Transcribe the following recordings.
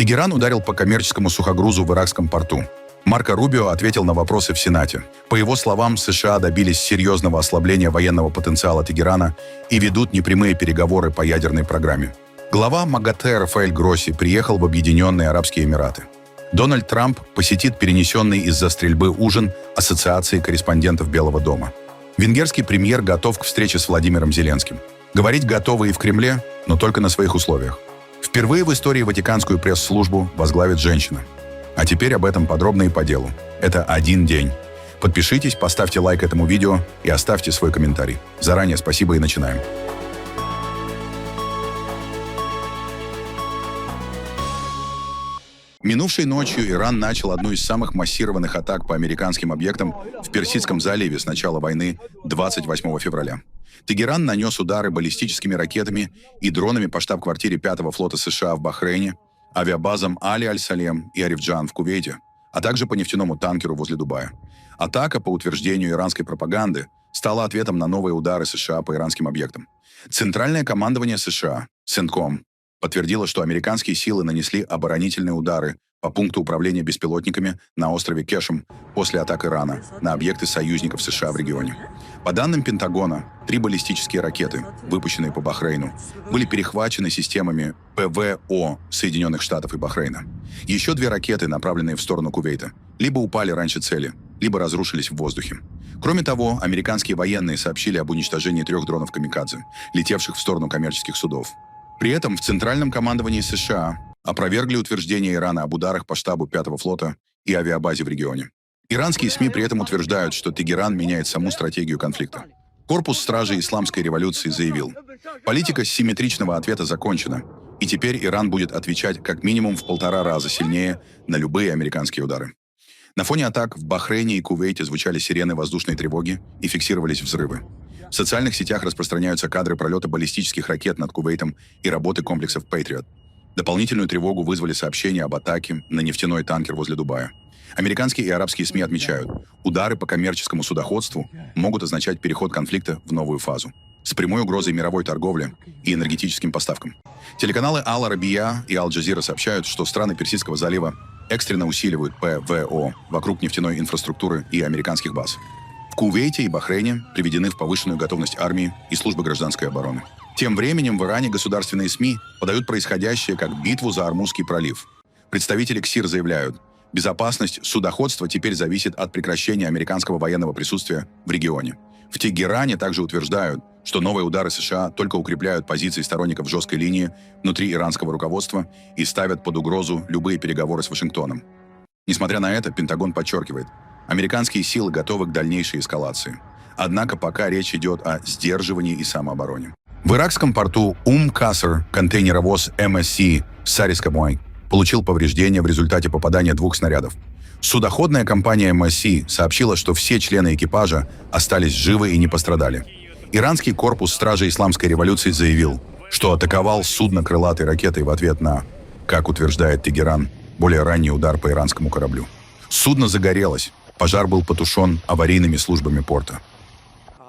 Тегеран ударил по коммерческому сухогрузу в иракском порту. Марко Рубио ответил на вопросы в Сенате. По его словам, США добились серьезного ослабления военного потенциала Тегерана и ведут непрямые переговоры по ядерной программе. Глава МАГАТЭ Рафаэль Гросси приехал в Объединенные Арабские Эмираты. Дональд Трамп посетит перенесенный из-за стрельбы ужин Ассоциации корреспондентов Белого дома. Венгерский премьер готов к встрече с Владимиром Зеленским. Говорить готовы и в Кремле, но только на своих условиях. Впервые в истории Ватиканскую пресс-службу возглавит женщина. А теперь об этом подробно и по делу. Это один день. Подпишитесь, поставьте лайк этому видео и оставьте свой комментарий. Заранее спасибо и начинаем. Минувшей ночью Иран начал одну из самых массированных атак по американским объектам в Персидском заливе с начала войны 28 февраля. Тегеран нанес удары баллистическими ракетами и дронами по штаб-квартире 5-го флота США в Бахрейне, авиабазам Али-Аль-Салем и Арифджан в Кувейте, а также по нефтяному танкеру возле Дубая. Атака, по утверждению иранской пропаганды, стала ответом на новые удары США по иранским объектам. Центральное командование США, CENTCOM, подтвердило, что американские силы нанесли оборонительные удары по пункту управления беспилотниками на острове Кешем после атак Ирана на объекты союзников США в регионе. По данным Пентагона, 3 баллистические ракеты, выпущенные по Бахрейну, были перехвачены системами ПВО Соединенных Штатов и Бахрейна. Еще 2 ракеты, направленные в сторону Кувейта, либо упали раньше цели, либо разрушились в воздухе. Кроме того, американские военные сообщили об уничтожении 3 дронов «Камикадзе», летевших в сторону коммерческих судов. При этом в Центральном командовании США опровергли утверждения Ирана об ударах по штабу 5-го флота и авиабазе в регионе. Иранские СМИ при этом утверждают, что Тегеран меняет саму стратегию конфликта. Корпус стражей Исламской революции заявил: политика симметричного ответа закончена, и теперь Иран будет отвечать как минимум в 1,5 раза сильнее на любые американские удары. На фоне атак в Бахрейне и Кувейте звучали сирены воздушной тревоги и фиксировались взрывы. В социальных сетях распространяются кадры пролета баллистических ракет над Кувейтом и работы комплексов Patriot. Дополнительную тревогу вызвали сообщения об атаке на нефтяной танкер возле Дубая. Американские и арабские СМИ отмечают, удары по коммерческому судоходству могут означать переход конфликта в новую фазу, с прямой угрозой мировой торговли и энергетическим поставкам. Телеканалы Аль-Арабия и Аль-Джазира сообщают, что страны Персидского залива экстренно усиливают ПВО вокруг нефтяной инфраструктуры и американских баз. В Кувейте и Бахрейне приведены в повышенную готовность армии и службы гражданской обороны. Тем временем в Иране государственные СМИ подают происходящее как битву за Ормузский пролив. Представители КСИР заявляют, безопасность судоходства теперь зависит от прекращения американского военного присутствия в регионе. В Тегеране также утверждают, что новые удары США только укрепляют позиции сторонников жесткой линии внутри иранского руководства и ставят под угрозу любые переговоры с Вашингтоном. Несмотря на это, Пентагон подчеркивает, американские силы готовы к дальнейшей эскалации. Однако пока речь идет о сдерживании и самообороне. В иракском порту Каср контейнеровоз МСС Сарискамой получил повреждения в результате попадания 2 снарядов. Судоходная компания МСС сообщила, что все члены экипажа остались живы и не пострадали. Иранский корпус стражей Исламской революции заявил, что атаковал судно крылатой ракетой в ответ на, как утверждает Тегеран, более ранний удар по иранскому кораблю. Судно загорелось, пожар был потушен аварийными службами порта.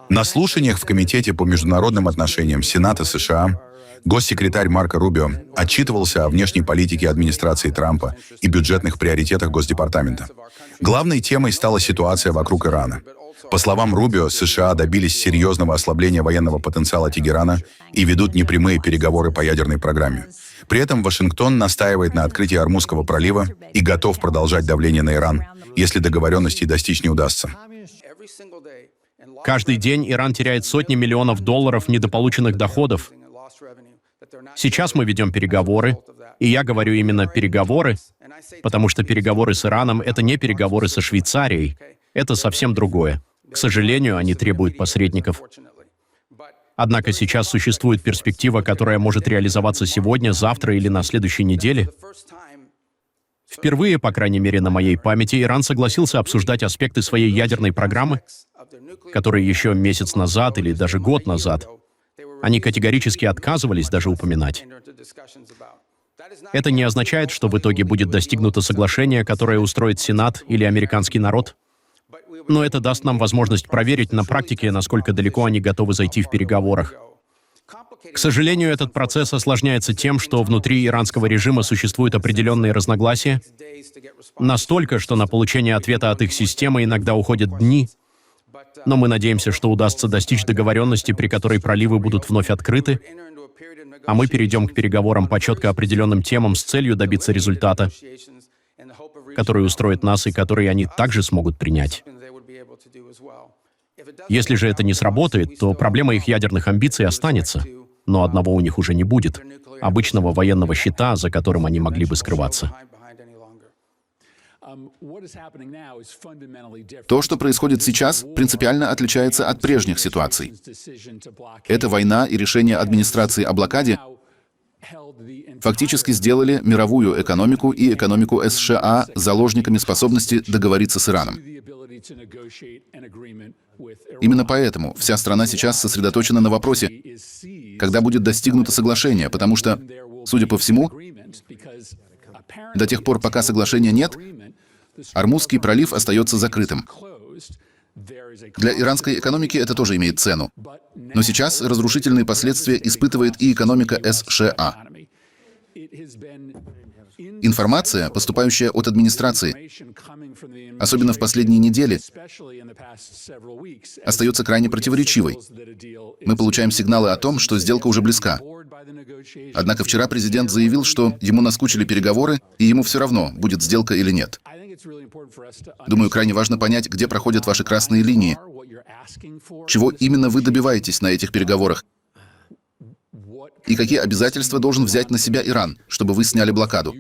На слушаниях в Комитете по международным отношениям Сената США госсекретарь Марко Рубио отчитывался о внешней политике администрации Трампа и бюджетных приоритетах Госдепартамента. Главной темой стала ситуация вокруг Ирана. По словам Рубио, США добились серьезного ослабления военного потенциала Тегерана и ведут непрямые переговоры по ядерной программе. При этом Вашингтон настаивает на открытии Ормузского пролива и готов продолжать давление на Иран, если договоренностей достичь не удастся. Каждый день Иран теряет сотни миллионов долларов недополученных доходов. Сейчас мы ведем переговоры, и я говорю именно переговоры, потому что переговоры с Ираном — это не переговоры со Швейцарией, это совсем другое. К сожалению, они требуют посредников. Однако сейчас существует перспектива, которая может реализоваться сегодня, завтра или на следующей неделе. Впервые, по крайней мере, на моей памяти, Иран согласился обсуждать аспекты своей ядерной программы, которые еще месяц назад или даже год назад они категорически отказывались даже упоминать. Это не означает, что в итоге будет достигнуто соглашение, которое устроит Сенат или американский народ. Но это даст нам возможность проверить на практике, насколько далеко они готовы зайти в переговорах. К сожалению, этот процесс осложняется тем, что внутри иранского режима существуют определенные разногласия, настолько, что на получение ответа от их системы иногда уходят дни, но мы надеемся, что удастся достичь договоренности, при которой проливы будут вновь открыты, а мы перейдем к переговорам по четко определенным темам с целью добиться результата, который устроит нас и который они также смогут принять. Если же это не сработает, то проблема их ядерных амбиций останется, но одного у них уже не будет — обычного военного щита, за которым они могли бы скрываться. То, что происходит сейчас, принципиально отличается от прежних ситуаций. Эта война и решение администрации о блокаде фактически сделали мировую экономику и экономику США заложниками способности договориться с Ираном. Именно поэтому вся страна сейчас сосредоточена на вопросе, когда будет достигнуто соглашение, потому что, судя по всему, до тех пор, пока соглашения нет, Ормузский пролив остается закрытым. Для иранской экономики это тоже имеет цену. Но сейчас разрушительные последствия испытывает и экономика США. Информация, поступающая от администрации, особенно в последние недели, остается крайне противоречивой. Мы получаем сигналы о том, что сделка уже близка. Однако вчера президент заявил, что ему наскучили переговоры, и ему все равно, будет сделка или нет. Думаю, крайне важно понять, где проходят ваши красные линии. Чего именно вы добиваетесь на этих переговорах? И какие обязательства должен взять на себя Иран, чтобы вы сняли блокаду?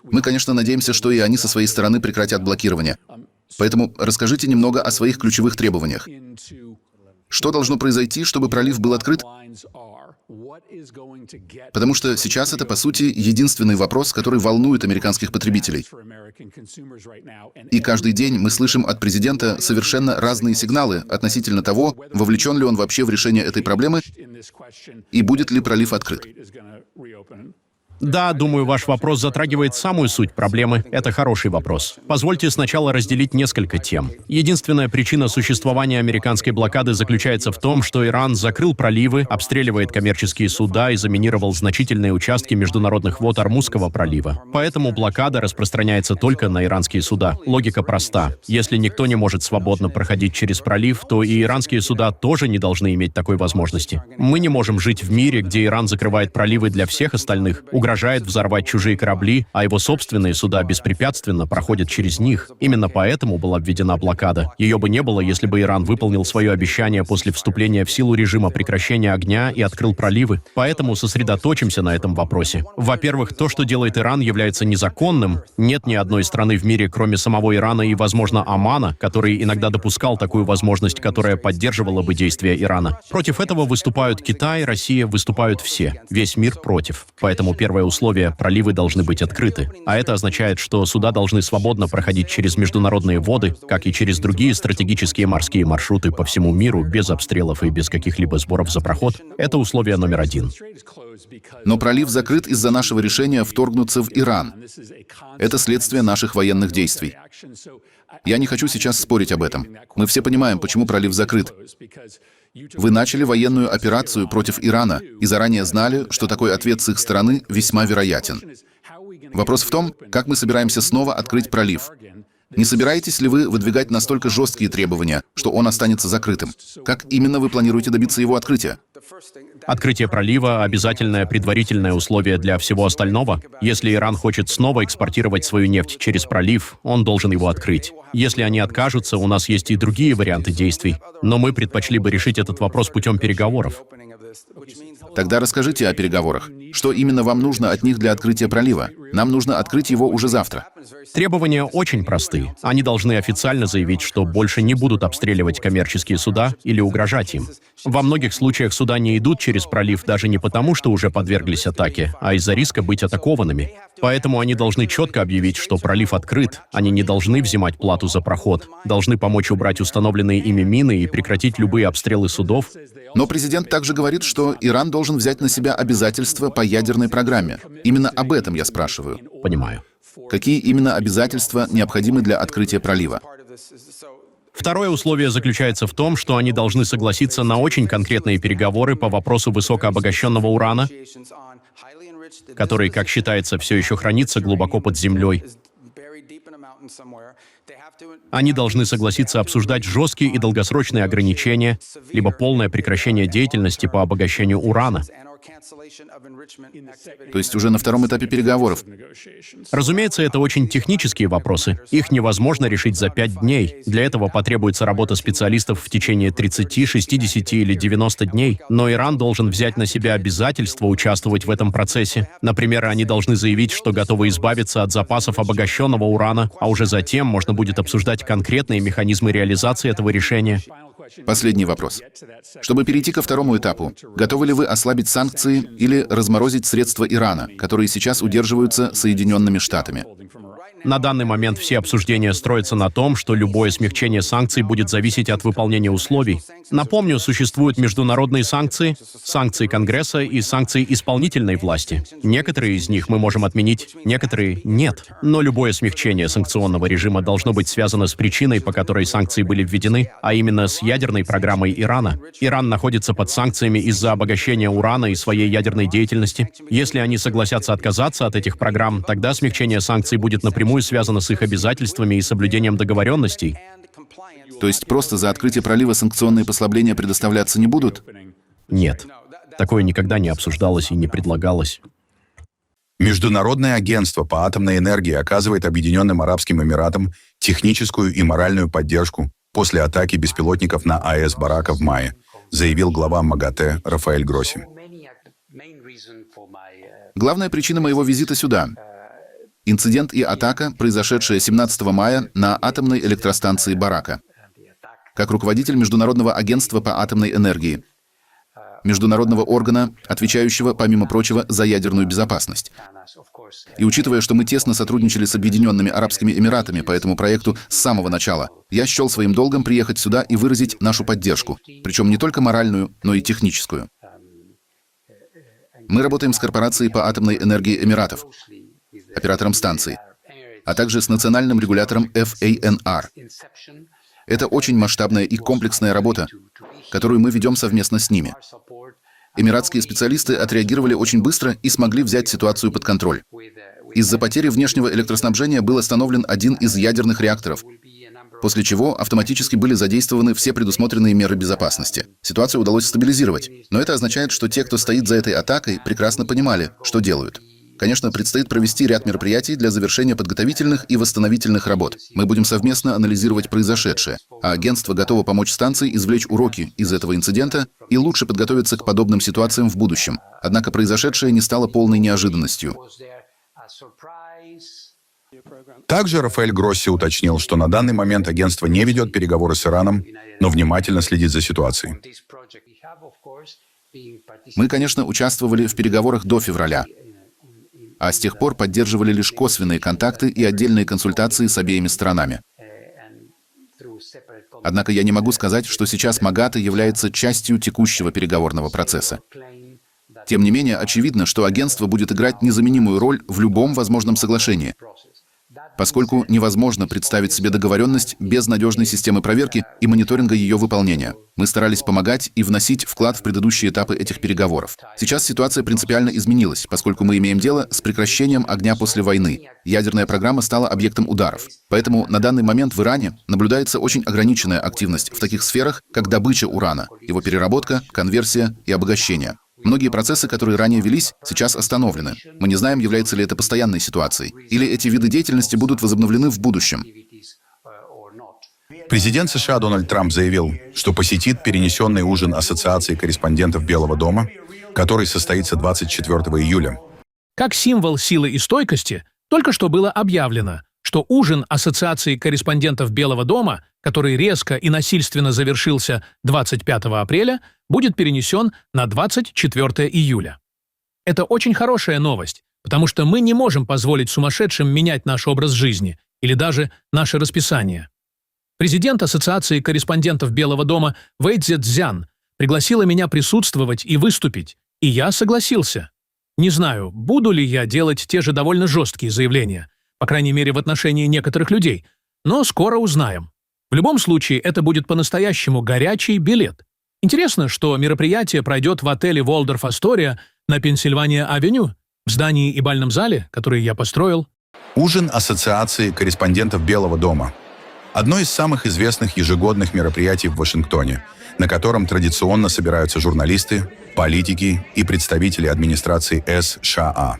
Мы, конечно, надеемся, что и они со своей стороны прекратят блокирование. Поэтому расскажите немного о своих ключевых требованиях. Что должно произойти, чтобы пролив был открыт? Потому что сейчас это, по сути, единственный вопрос, который волнует американских потребителей. И каждый день мы слышим от президента совершенно разные сигналы относительно того, вовлечен ли он вообще в решение этой проблемы и будет ли пролив открыт. Да, думаю, ваш вопрос затрагивает самую суть проблемы. Это хороший вопрос. Позвольте сначала разделить несколько тем. Единственная причина существования американской блокады заключается в том, что Иран закрыл проливы, обстреливает коммерческие суда и заминировал значительные участки международных вод Ормузского пролива. Поэтому блокада распространяется только на иранские суда. Логика проста. Если никто не может свободно проходить через пролив, то и иранские суда тоже не должны иметь такой возможности. Мы не можем жить в мире, где Иран закрывает проливы для всех остальных, угрожает взорвать чужие корабли, а его собственные суда беспрепятственно проходят через них. Именно поэтому была введена блокада. Ее бы не было, если бы Иран выполнил свое обещание после вступления в силу режима прекращения огня и открыл проливы. Поэтому сосредоточимся на этом вопросе. Во-первых, то, что делает Иран, является незаконным. Нет ни одной страны в мире, кроме самого Ирана и, возможно, Омана, который иногда допускал такую возможность, которая поддерживала бы действия Ирана. Против этого выступают Китай, Россия, выступают все. Весь мир против. Поэтому первое условие — проливы должны быть открыты. А это означает, что суда должны свободно проходить через международные воды, как и через другие стратегические морские маршруты по всему миру, без обстрелов и без каких-либо сборов за проход. Это условие номер один. Но пролив закрыт из-за нашего решения вторгнуться в Иран. Это следствие наших военных действий. Я не хочу сейчас спорить об этом. Мы все понимаем, почему пролив закрыт. Вы начали военную операцию против Ирана и заранее знали, что такой ответ с их стороны весьма вероятен. Вопрос в том, как мы собираемся снова открыть пролив. Не собираетесь ли вы выдвигать настолько жесткие требования, что он останется закрытым? Как именно вы планируете добиться его открытия? Открытие пролива — обязательное предварительное условие для всего остального. Если Иран хочет снова экспортировать свою нефть через пролив, он должен его открыть. Если они откажутся, у нас есть и другие варианты действий. Но мы предпочли бы решить этот вопрос путем переговоров. Тогда расскажите о переговорах. Что именно вам нужно от них для открытия пролива? Нам нужно открыть его уже завтра. Требования очень просты. Они должны официально заявить, что больше не будут обстреливать коммерческие суда или угрожать им. Во многих случаях суда не идут через пролив даже не потому, что уже подверглись атаке, а из-за риска быть атакованными. Поэтому они должны четко объявить, что пролив открыт. Они не должны взимать плату за проход. Должны помочь убрать установленные ими мины и прекратить любые обстрелы судов. Но президент также говорит, что Иран должен взять на себя обязательства по ядерной программе. Именно об этом я спрашиваю. Понимаю. Какие именно обязательства необходимы для открытия пролива? Второе условие заключается в том, что они должны согласиться на очень конкретные переговоры по вопросу высокообогащенного урана, который, как считается, все еще хранится глубоко под землей. Они должны согласиться обсуждать жесткие и долгосрочные ограничения, либо полное прекращение деятельности по обогащению урана. То есть уже на втором этапе переговоров. Разумеется, это очень технические вопросы. Их невозможно решить за 5 дней. Для этого потребуется работа специалистов в течение 30, 60 или 90 дней. Но Иран должен взять на себя обязательство участвовать в этом процессе. Например, они должны заявить, что готовы избавиться от запасов обогащенного урана, а уже затем можно будет обсуждать конкретные механизмы реализации этого решения. Последний вопрос. Чтобы перейти ко второму этапу, готовы ли вы ослабить санкции или разморозить средства Ирана, которые сейчас удерживаются Соединенными Штатами? На данный момент все обсуждения строятся на том, что любое смягчение санкций будет зависеть от выполнения условий. Напомню, существуют международные санкции, санкции Конгресса и санкции исполнительной власти. Некоторые из них мы можем отменить, некоторые — нет. Но любое смягчение санкционного режима должно быть связано с причиной, по которой санкции были введены, а именно с ядерной программой Ирана. Иран находится под санкциями из-за обогащения урана и своей ядерной деятельности. Если они согласятся отказаться от этих программ, тогда смягчение санкций будет напрямую связано с их обязательствами и соблюдением договоренностей. То есть просто за открытие пролива санкционные послабления предоставляться не будут? Нет. Такое никогда не обсуждалось и не предлагалось. Международное агентство по атомной энергии оказывает Объединенным Арабским Эмиратам техническую и моральную поддержку после атаки беспилотников на АЭС Барака в мае, заявил глава МАГАТЭ Рафаэль Гросси. Главная причина моего визита сюда — инцидент и атака, произошедшая 17 мая на атомной электростанции Барака. Как руководитель Международного агентства по атомной энергии, международного органа, отвечающего, помимо прочего, за ядерную безопасность. И учитывая, что мы тесно сотрудничали с Объединенными Арабскими Эмиратами по этому проекту с самого начала, я счел своим долгом приехать сюда и выразить нашу поддержку, причем не только моральную, но и техническую. Мы работаем с корпорацией по атомной энергии Эмиратов, оператором станции, а также с национальным регулятором FANR. Это очень масштабная и комплексная работа, которую мы ведем совместно с ними. Эмиратские специалисты отреагировали очень быстро и смогли взять ситуацию под контроль. Из-за потери внешнего электроснабжения был остановлен один из ядерных реакторов, после чего автоматически были задействованы все предусмотренные меры безопасности. Ситуацию удалось стабилизировать, но это означает, что те, кто стоит за этой атакой, прекрасно понимали, что делают. Конечно, предстоит провести ряд мероприятий для завершения подготовительных и восстановительных работ. Мы будем совместно анализировать произошедшее, а агентство готово помочь станции извлечь уроки из этого инцидента и лучше подготовиться к подобным ситуациям в будущем. Однако произошедшее не стало полной неожиданностью. Также Рафаэль Гросси уточнил, что на данный момент агентство не ведет переговоры с Ираном, но внимательно следит за ситуацией. Мы, конечно, участвовали в переговорах до февраля, а с тех пор поддерживали лишь косвенные контакты и отдельные консультации с обеими сторонами. Однако я не могу сказать, что сейчас МАГАТЭ является частью текущего переговорного процесса. Тем не менее, очевидно, что агентство будет играть незаменимую роль в любом возможном соглашении, поскольку невозможно представить себе договоренность без надежной системы проверки и мониторинга ее выполнения. Мы старались помогать и вносить вклад в предыдущие этапы этих переговоров. Сейчас ситуация принципиально изменилась, поскольку мы имеем дело с прекращением огня после войны. Ядерная программа стала объектом ударов. Поэтому на данный момент в Иране наблюдается очень ограниченная активность в таких сферах, как добыча урана, его переработка, конверсия и обогащение. Многие процессы, которые ранее велись, сейчас остановлены. Мы не знаем, является ли это постоянной ситуацией, или эти виды деятельности будут возобновлены в будущем. Президент США Дональд Трамп заявил, что посетит перенесенный ужин Ассоциации корреспондентов Белого дома, который состоится 24 июля. Как символ силы и стойкости, только что было объявлено, что ужин Ассоциации корреспондентов Белого дома, который резко и насильственно завершился 25 апреля, будет перенесен на 24 июля. Это очень хорошая новость, потому что мы не можем позволить сумасшедшим менять наш образ жизни или даже наше расписание. Президент Ассоциации корреспондентов Белого дома Вэй Цзян пригласила меня присутствовать и выступить, и я согласился. Не знаю, буду ли я делать те же довольно жесткие заявления, по крайней мере в отношении некоторых людей, но скоро узнаем. В любом случае, это будет по-настоящему горячий билет. Интересно, что мероприятие пройдет в отеле Waldorf Astoria на Пенсильвания-авеню, в здании и бальном зале, который я построил. Ужин Ассоциации корреспондентов Белого дома. Одно из самых известных ежегодных мероприятий в Вашингтоне, на котором традиционно собираются журналисты, политики и представители администрации США.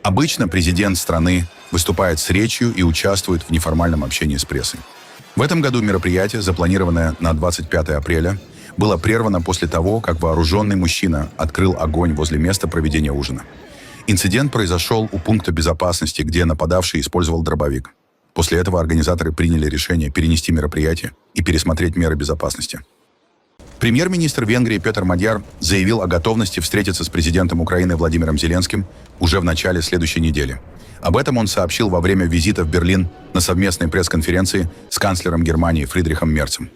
Обычно президент страны выступает с речью и участвует в неформальном общении с прессой. В этом году мероприятие, запланированное на 25 апреля, было прервано после того, как вооруженный мужчина открыл огонь возле места проведения ужина. Инцидент произошел у пункта безопасности, где нападавший использовал дробовик. После этого организаторы приняли решение перенести мероприятие и пересмотреть меры безопасности. Премьер-министр Венгрии Петр Мадьяр заявил о готовности встретиться с президентом Украины Владимиром Зеленским уже в начале следующей недели. Об этом он сообщил во время визита в Берлин на совместной пресс-конференции с канцлером Германии Фридрихом Мерцем.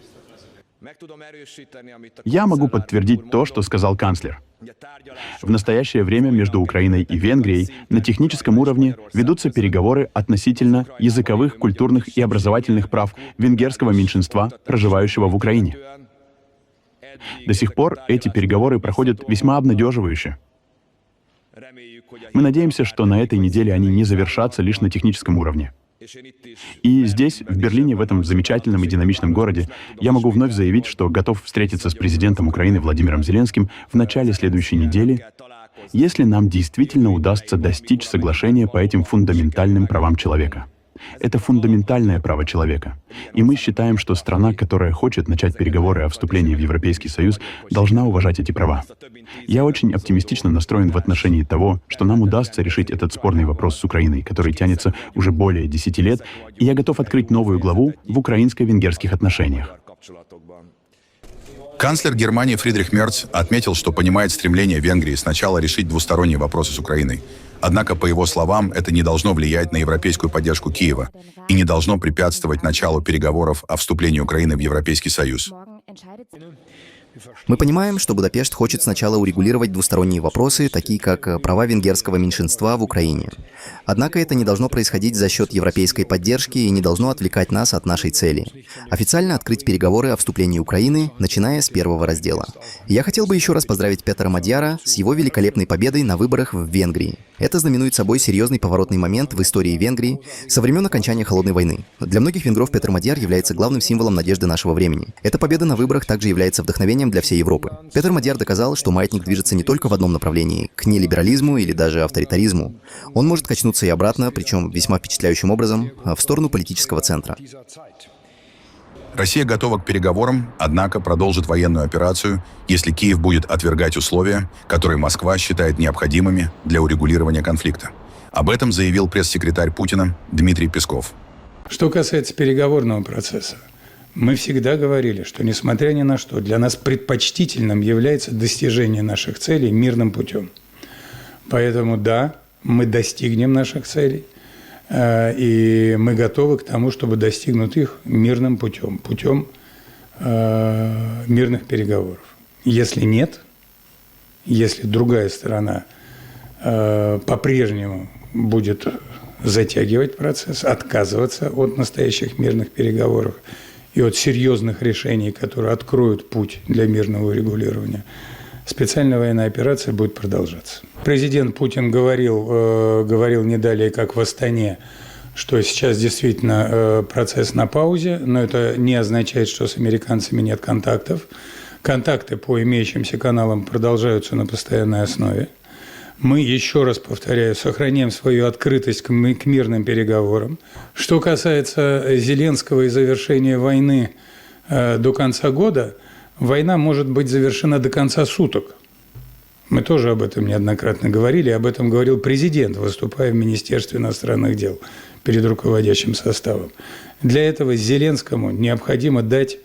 Я могу подтвердить то, что сказал канцлер. В настоящее время между Украиной и Венгрией на техническом уровне ведутся переговоры относительно языковых, культурных и образовательных прав венгерского меньшинства, проживающего в Украине. До сих пор эти переговоры проходят весьма обнадеживающе. Мы надеемся, что на этой неделе они не завершатся лишь на техническом уровне. И здесь, в Берлине, в этом замечательном и динамичном городе, я могу вновь заявить, что готов встретиться с президентом Украины Владимиром Зеленским в начале следующей недели, если нам действительно удастся достичь соглашения по этим фундаментальным правам человека. Это фундаментальное право человека. И мы считаем, что страна, которая хочет начать переговоры о вступлении в Европейский Союз, должна уважать эти права. Я очень оптимистично настроен в отношении того, что нам удастся решить этот спорный вопрос с Украиной, который тянется уже более 10 лет, и я готов открыть новую главу в украинско-венгерских отношениях. Канцлер Германии Фридрих Мерц отметил, что понимает стремление Венгрии сначала решить двусторонние вопросы с Украиной. Однако, по его словам, это не должно влиять на европейскую поддержку Киева и не должно препятствовать началу переговоров о вступлении Украины в Европейский Союз. Мы понимаем, что Будапешт хочет сначала урегулировать двусторонние вопросы, такие как права венгерского меньшинства в Украине. Однако это не должно происходить за счет европейской поддержки и не должно отвлекать нас от нашей цели. Официально открыть переговоры о вступлении Украины, начиная с первого раздела. Я хотел бы еще раз поздравить Петра Мадьяра с его великолепной победой на выборах в Венгрии. Это знаменует собой серьезный поворотный момент в истории Венгрии со времен окончания Холодной войны. Для многих венгров Петр Мадьяр является главным символом надежды нашего времени. Эта победа на выборах также является вдохновением для всей Европы. Петр Мадьяр доказал, что маятник движется не только в одном направлении, к нелиберализму или даже авторитаризму. Он может качнуться и обратно, причем весьма впечатляющим образом, в сторону политического центра. Россия готова к переговорам, однако продолжит военную операцию, если Киев будет отвергать условия, которые Москва считает необходимыми для урегулирования конфликта. Об этом заявил пресс-секретарь Путина Дмитрий Песков. Что касается переговорного процесса, мы всегда говорили, что, несмотря ни на что, для нас предпочтительным является достижение наших целей мирным путем. Поэтому да, мы достигнем наших целей, и мы готовы к тому, чтобы достигнуть их мирным путем, путем мирных переговоров. Если нет, если другая сторона по-прежнему будет затягивать процесс, отказываться от настоящих мирных переговоров и от серьезных решений, которые откроют путь для мирного урегулирования, специальная военная операция будет продолжаться. Президент Путин говорил не далее, как в Астане, что сейчас действительно процесс на паузе, но это не означает, что с американцами нет контактов. Контакты по имеющимся каналам продолжаются на постоянной основе. Мы, еще раз повторяю, сохраняем свою открытость к мирным переговорам. Что касается Зеленского и завершения войны до конца года, война может быть завершена до конца суток. Мы тоже об этом неоднократно говорили, об этом говорил президент, выступая в Министерстве иностранных дел перед руководящим составом. Для этого Зеленскому необходимо дать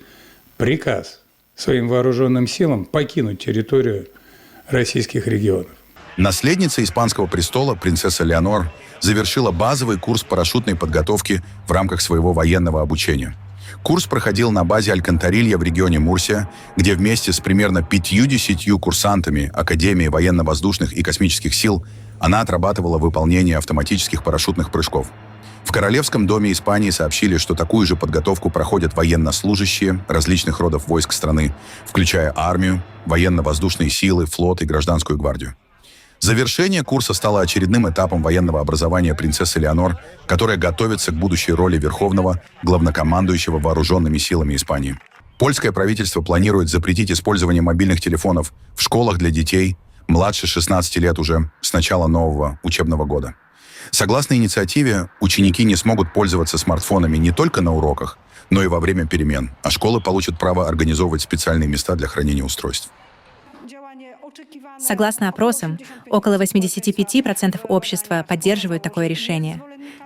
приказ своим вооруженным силам покинуть территорию российских регионов. Наследница испанского престола, принцесса Леонор, завершила базовый курс парашютной подготовки в рамках своего военного обучения. Курс проходил на базе Алькантарилья в регионе Мурсия, где вместе с примерно 50 курсантами Академии военно-воздушных и космических сил она отрабатывала выполнение автоматических парашютных прыжков. В Королевском доме Испании сообщили, что такую же подготовку проходят военнослужащие различных родов войск страны, включая армию, военно-воздушные силы, флот и гражданскую гвардию. Завершение курса стало очередным этапом военного образования принцессы Леонор, которая готовится к будущей роли верховного главнокомандующего вооруженными силами Испании. Польское правительство планирует запретить использование мобильных телефонов в школах для детей младше 16 лет уже с начала нового учебного года. Согласно инициативе, ученики не смогут пользоваться смартфонами не только на уроках, но и во время перемен, а школы получат право организовывать специальные места для хранения устройств. Согласно опросам, около 85% общества поддерживают такое решение.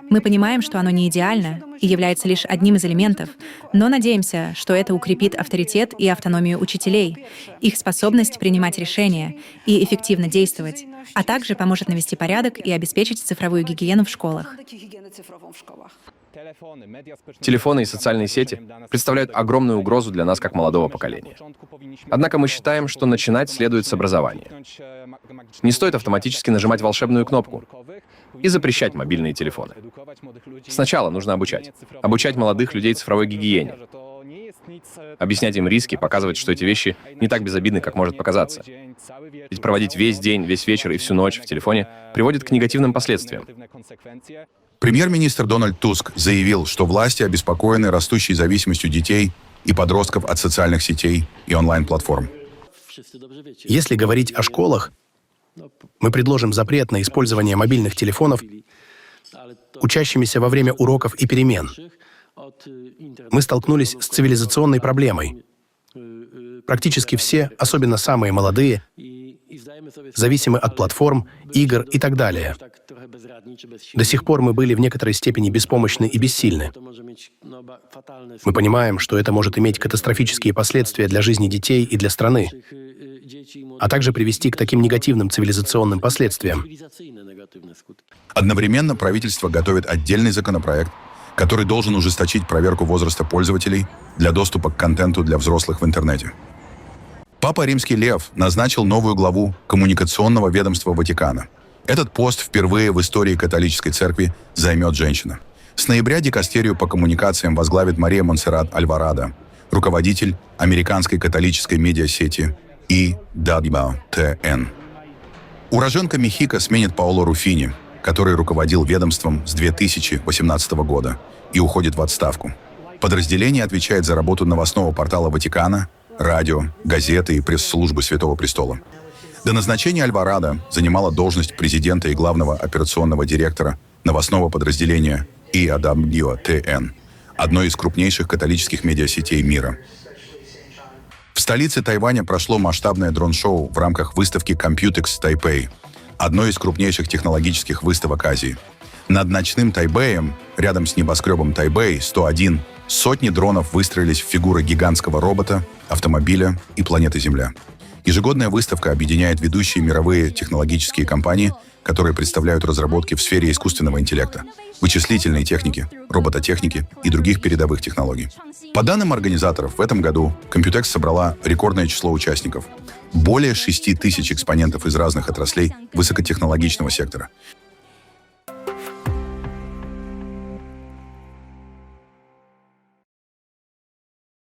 Мы понимаем, что оно не идеально и является лишь одним из элементов, но надеемся, что это укрепит авторитет и автономию учителей, их способность принимать решения и эффективно действовать, а также поможет навести порядок и обеспечить цифровую гигиену в школах. Телефоны и социальные сети представляют огромную угрозу для нас как молодого поколения. Однако мы считаем, что начинать следует с образования. Не стоит автоматически нажимать волшебную кнопку и запрещать мобильные телефоны. Сначала нужно обучать. Обучать молодых людей цифровой гигиене. Объяснять им риски, показывать, что эти вещи не так безобидны, как может показаться. Ведь проводить весь день, весь вечер и всю ночь в телефоне приводит к негативным последствиям. Премьер-министр Дональд Туск заявил, что власти обеспокоены растущей зависимостью детей и подростков от социальных сетей и онлайн-платформ. Если говорить о школах, мы предложим запрет на использование мобильных телефонов учащимися во время уроков и перемен. Мы столкнулись с цивилизационной проблемой. Практически все, особенно самые молодые, зависимы от платформ, игр и так далее. До сих пор мы были в некоторой степени беспомощны и бессильны. Мы понимаем, что это может иметь катастрофические последствия для жизни детей и для страны, а также привести к таким негативным цивилизационным последствиям. Одновременно правительство готовит отдельный законопроект, который должен ужесточить проверку возраста пользователей для доступа к контенту для взрослых в интернете. Папа Римский Лев назначил новую главу коммуникационного ведомства Ватикана. Этот пост впервые в истории католической церкви займет женщина. С ноября дикастерию по коммуникациям возглавит Мария Монсеррат Альварадо, руководитель американской католической медиасети EWTN. Уроженка Мехико сменит Паоло Руфини, который руководил ведомством с 2018 года и уходит в отставку. Подразделение отвечает за работу новостного портала Ватикана, радио, газеты и пресс-службы Святого Престола. До назначения Альварадо занимала должность президента и главного операционного директора новостного подразделения EWTN, одной из крупнейших католических медиасетей мира. В столице Тайваня прошло масштабное дрон-шоу в рамках выставки Computex Taipei, одной из крупнейших технологических выставок Азии. Над ночным Тайбэем, рядом с небоскребом Тайбэй-101, сотни дронов выстроились в фигуры гигантского робота, автомобиля и планеты Земля. Ежегодная выставка объединяет ведущие мировые технологические компании, которые представляют разработки в сфере искусственного интеллекта, вычислительной техники, робототехники и других передовых технологий. По данным организаторов, в этом году Computex собрала рекордное число участников – более 6 тысяч экспонентов из разных отраслей высокотехнологичного сектора.